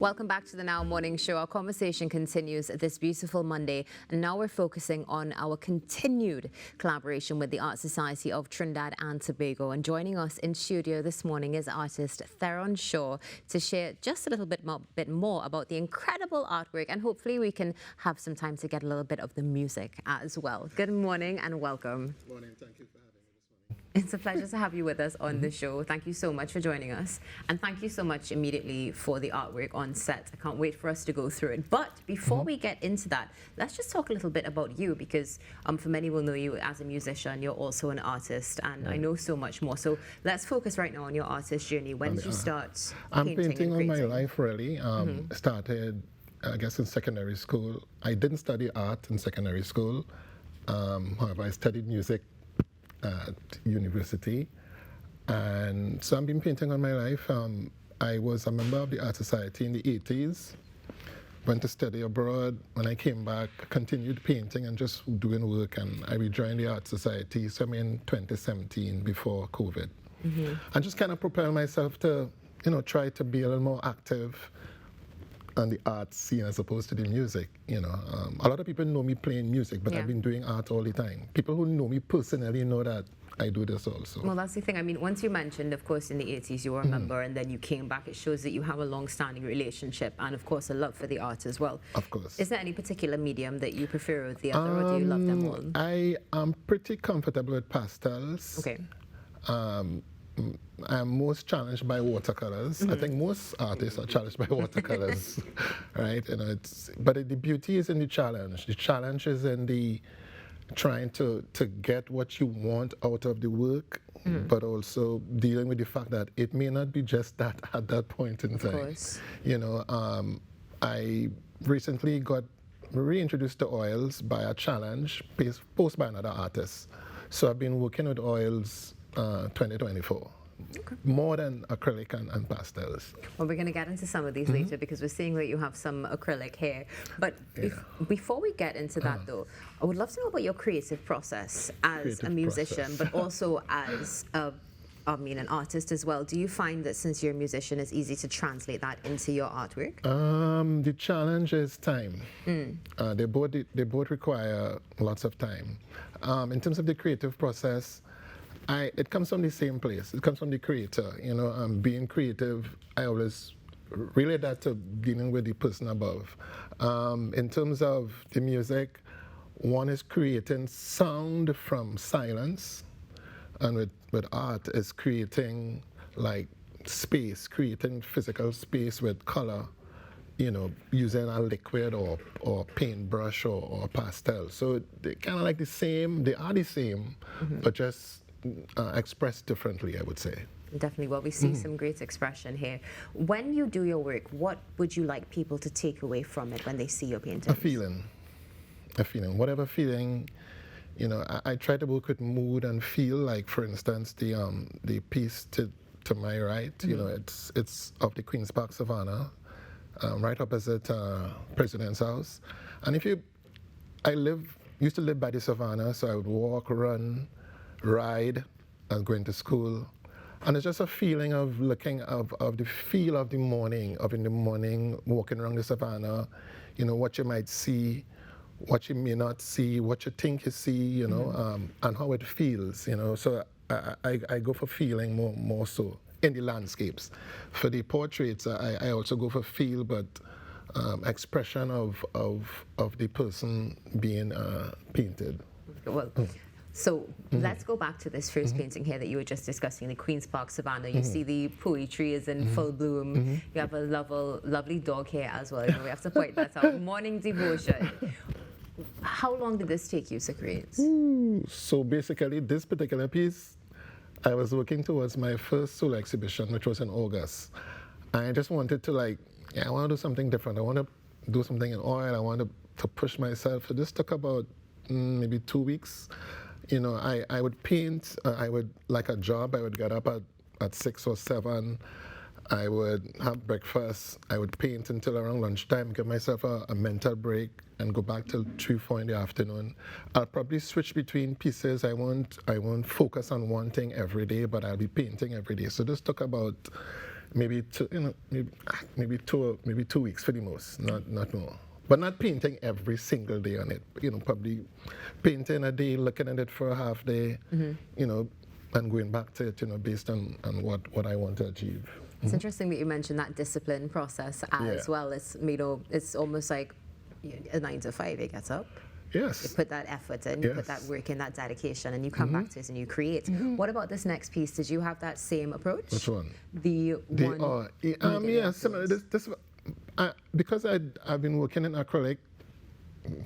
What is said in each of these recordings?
Welcome back to the Now Morning Show. Our conversation continues this beautiful Monday, and now we're focusing on our continued collaboration with the Art Society of Trinidad and Tobago. And joining us in studio this morning is artist Theron Shaw to share just a little bit more about the incredible artwork, and hopefully we can have some time to get a little bit of the music as well. Good morning and welcome. Good morning. Thank you for having me this morning. It's a pleasure to have you with us on the show. Thank you so much for joining us. And thank you so much immediately for the artwork on set. I can't wait for us to go through it. But before we get into that, let's just talk a little bit about you, because for many will know you as a musician. You're also an artist, and I know so much more. So let's focus right now on your artist journey. When did you start I'm painting painting and all my creating? life, really. Started, I guess, in secondary school. I didn't study art in secondary school. However, I studied music at university. And so I've been painting all my life. I was a member of the Art Society in the 80s. Went to study abroad. When I came back, continued painting and just doing work. And I rejoined the Art Society, so I'm in 2017, before COVID. And just kind of propelled myself to, try to be a little more active on the art scene as opposed to the music. A lot of people know me playing music, but I've been doing art all the time. People who know me personally know that I do this also. Well, that's the thing. I mean, once you mentioned, of course, in the 80s you were a member, and then you came back, it shows that you have a long-standing relationship and, of course, a love for the art as well. Of course. Is there any particular medium that you prefer over the other, or do you love them all? I am pretty comfortable with pastels. Okay. I'm most challenged by watercolors. I think most artists are challenged by watercolors, right? But the beauty is in the challenge. The challenge is in the trying to get what you want out of the work, but also dealing with the fact that it may not be just that at that point in time. Of course. I recently got reintroduced to oils by a challenge posted by another artist. So I've been working with oils 2024. Okay. More than acrylic and pastels. Well, we're going to get into some of these later, because we're seeing that you have some acrylic here. But before we get into that, though, I would love to know about your creative process as a musician, but also as an artist as well. Do you find that since you're a musician, it's easy to translate that into your artwork? The challenge is time. They both require lots of time. In terms of the creative process, it comes from the same place. It comes from the creator. Being creative, I always relate that to dealing with the person above. In terms of the music, one is creating sound from silence, and with art is creating like space, creating physical space with color, using a liquid or paintbrush or pastel. So they're kind of like the same, they are the same, but just expressed differently, I would say. Definitely. Well, we see some great expression here. When you do your work, what would you like people to take away from it when they see your paintings? A feeling. Whatever feeling, I try to work with mood and feel. Like, for instance, the piece to my right, it's of the Queen's Park Savannah, right opposite President's House. And I used to live by the Savannah, so I would walk, run, ride, and going to school. And it's just a feeling of looking of the feel of the morning, in the morning, walking around the Savannah, what you might see, what you may not see, what you think you see, and how it feels, So I go for feeling more so in the landscapes. For the portraits, I also go for feel, but expression of the person being painted. Well, so let's go back to this first painting here that you were just discussing, the Queen's Park Savannah. You see the poetry is in full bloom. You have a lovely dog here as well. We have to point that out. Morning devotion. How long did this take you to create? So basically, this particular piece, I was working towards my first solo exhibition, which was in August. I just wanted to I want to do something different. I want to do something in oil. I wanted to push myself. So this took about maybe 2 weeks. I would paint. I would, like a job, I would get up at 6 or 7. I would have breakfast. I would paint until around lunchtime, give myself a mental break, and go back till 3, 4 in the afternoon. I'll probably switch between pieces. I won't focus on one thing every day, but I'll be painting every day. So this took about maybe maybe 2 weeks for the most, not more. But not painting every single day on it. Probably painting a day, looking at it for a half day, and going back to it, based on what I want to achieve. It's interesting that you mentioned that discipline process as well. It's almost like a 9 to 5. You get up. Yes. You put that effort in, you put that work in, that dedication, and you come back to it and you create. What about this next piece? Did you have that same approach? Which one? The one. Similar. Because I've been working in acrylic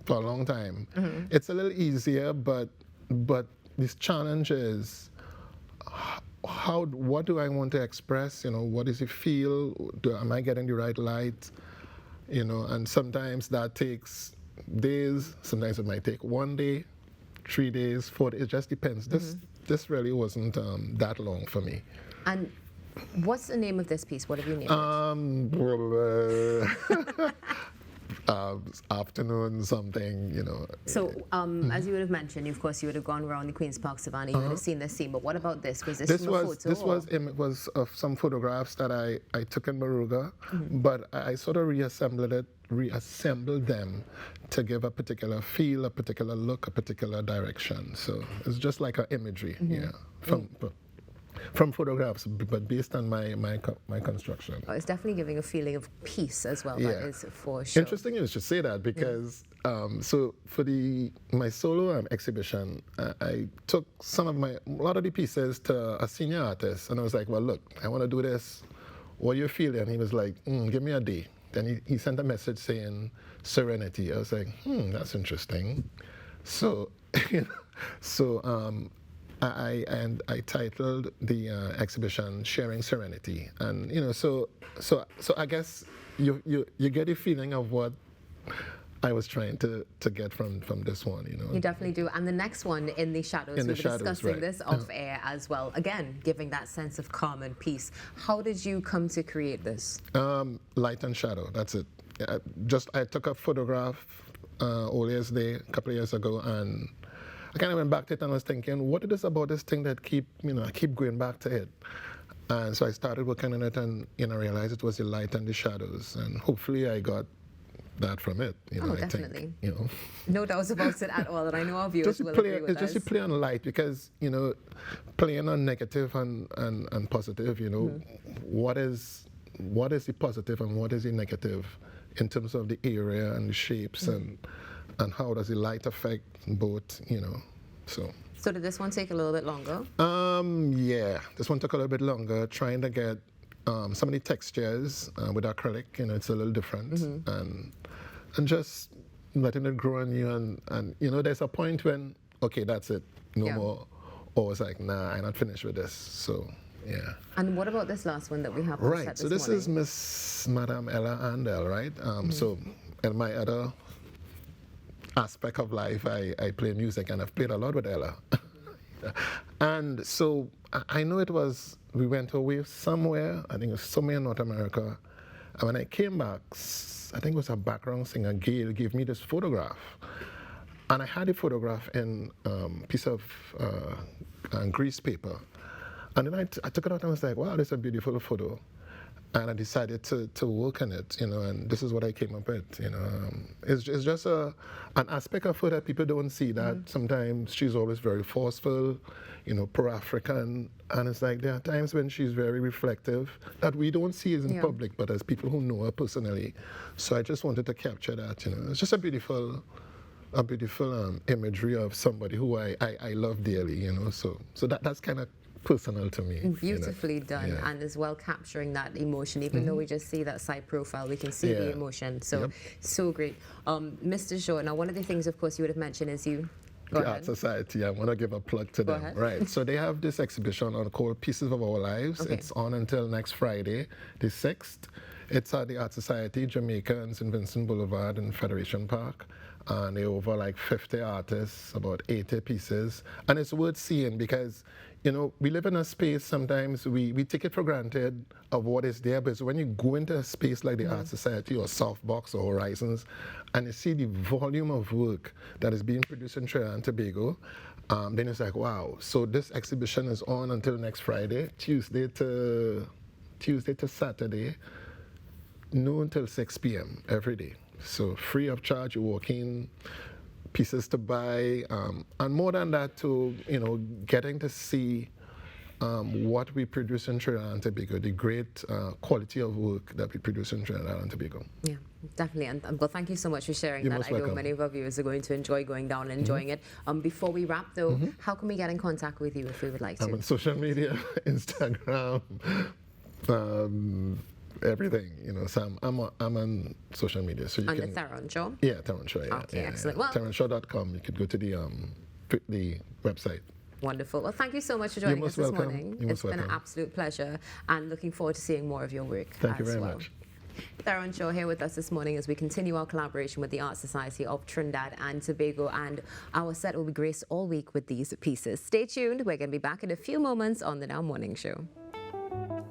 for a long time, it's a little easier, but this challenge is what do I want to express? What does it feel? Am I getting the right light? And sometimes that takes days. Sometimes it might take 1 day, 3 days, 4 days. It just depends. This really wasn't that long for me. And what's the name of this piece? What have you named it? Afternoon something, So, as you would have mentioned, of course, you would have gone around the Queen's Park Savannah, you would have seen this scene, but what about this? Was this from a photo? It was of some photographs that I took in Moruga, but I sort of reassembled them to give a particular feel, a particular look, a particular direction. So it's just like an imagery, from photographs, but based on my construction. Oh, it's definitely giving a feeling of peace as well. That is for sure. Interesting you should say that, because so for my solo exhibition, I took a lot of the pieces to a senior artist, and I was like, well, look, I want to do this. What are you feeling? And he was like, give me a day. Then he sent a message saying serenity. I was like, that's interesting. So, I titled the exhibition "Sharing Serenity," and so I guess you get a feeling of what I was trying to get from this one, You definitely do. And the next one, In the Shadows, we were discussing this off air as well. Again, giving that sense of calm and peace. How did you come to create this? Light and shadow. That's it. I took a photograph Olia's Day a couple of years ago, and I kind of went back to it and was thinking, what it is about this thing that I keep going back to it. And so I started working on it, and realized it was the light and the shadows, and hopefully I got that from it. Definitely. I think, No doubts about it at all, and I know our viewers will agree with us. It's just to play on light, because playing on negative and positive. What is the positive and what is the negative in terms of the area and the shapes, and how does the light affect both? So did this one take a little bit longer? Yeah, this one took a little bit longer, trying to get some of the textures with acrylic. It's a little different, and just letting it grow on you, and there's a point when, okay, that's it, no more, or it's like, nah, I'm not finished with this. So yeah. And what about this last one that we have? Right. So this is Miss Madame Ella Andel, right? So in my other aspect of life, I play music, and I've played a lot with Ella. And so I know we went away somewhere, I think it was somewhere in North America, and when I came back, I think it was a background singer, Gail, gave me this photograph. And I had the photograph in a piece of grease paper. And then I took it out and I was like, wow, this is a beautiful photo. And I decided to work on it, and this is what I came up with, It's just an aspect of her that people don't see, that sometimes she's always very forceful, pro-African, and it's like there are times when she's very reflective that we don't see as in public, but as people who know her personally. So I just wanted to capture that, It's just a beautiful imagery of somebody who I love dearly, So that's kind of personal to me. Beautifully done, and as well capturing that emotion. Even though we just see that side profile, we can see the emotion. So, so great. Mr. Shaw, now one of the things, of course, you would have mentioned is the Art Society. I want to give a plug to them. Right. So they have this exhibition called Pieces of Our Lives. Okay. It's on until next Friday, the 6th. It's at the Art Society, Jamaica and St. Vincent Boulevard in Federation Park. And they're over like 50 artists, about 80 pieces. And it's worth seeing because, we live in a space, sometimes we take it for granted of what is there, but when you go into a space like the Art Society or Softbox or Horizons, and you see the volume of work that is being produced in Trinidad and Tobago, then it's like, wow. So this exhibition is on until next Friday, Tuesday to Tuesday to Saturday, noon till 6 p.m. every day. So free of charge, you walk in, pieces to buy, and more than that, to getting to see what we produce in Trinidad and Tobago, the great quality of work that we produce in Trinidad and Tobago. Yeah, definitely. And well, thank you so much for sharing You're that. most I know welcome. many of our viewers are going to enjoy going down and enjoying it. Before we wrap, though, how can we get in contact with you if we would like to? I'm on social media, Instagram, everything. So I'm on social media. So you Under can. Theron Shaw? Yeah, Theron Shaw. Yeah, Okay, yeah, excellent. Yeah. Well, TheronShaw.com. You could go to the website. Wonderful. Well, thank you so much for joining us this morning. It's been an absolute pleasure, and looking forward to seeing more of your work Thank you as very well. much. Theron Shaw here with us this morning as we continue our collaboration with the Art Society of Trinidad and Tobago, and our set will be graced all week with these pieces. Stay tuned. We're going to be back in a few moments on the Now Morning Show.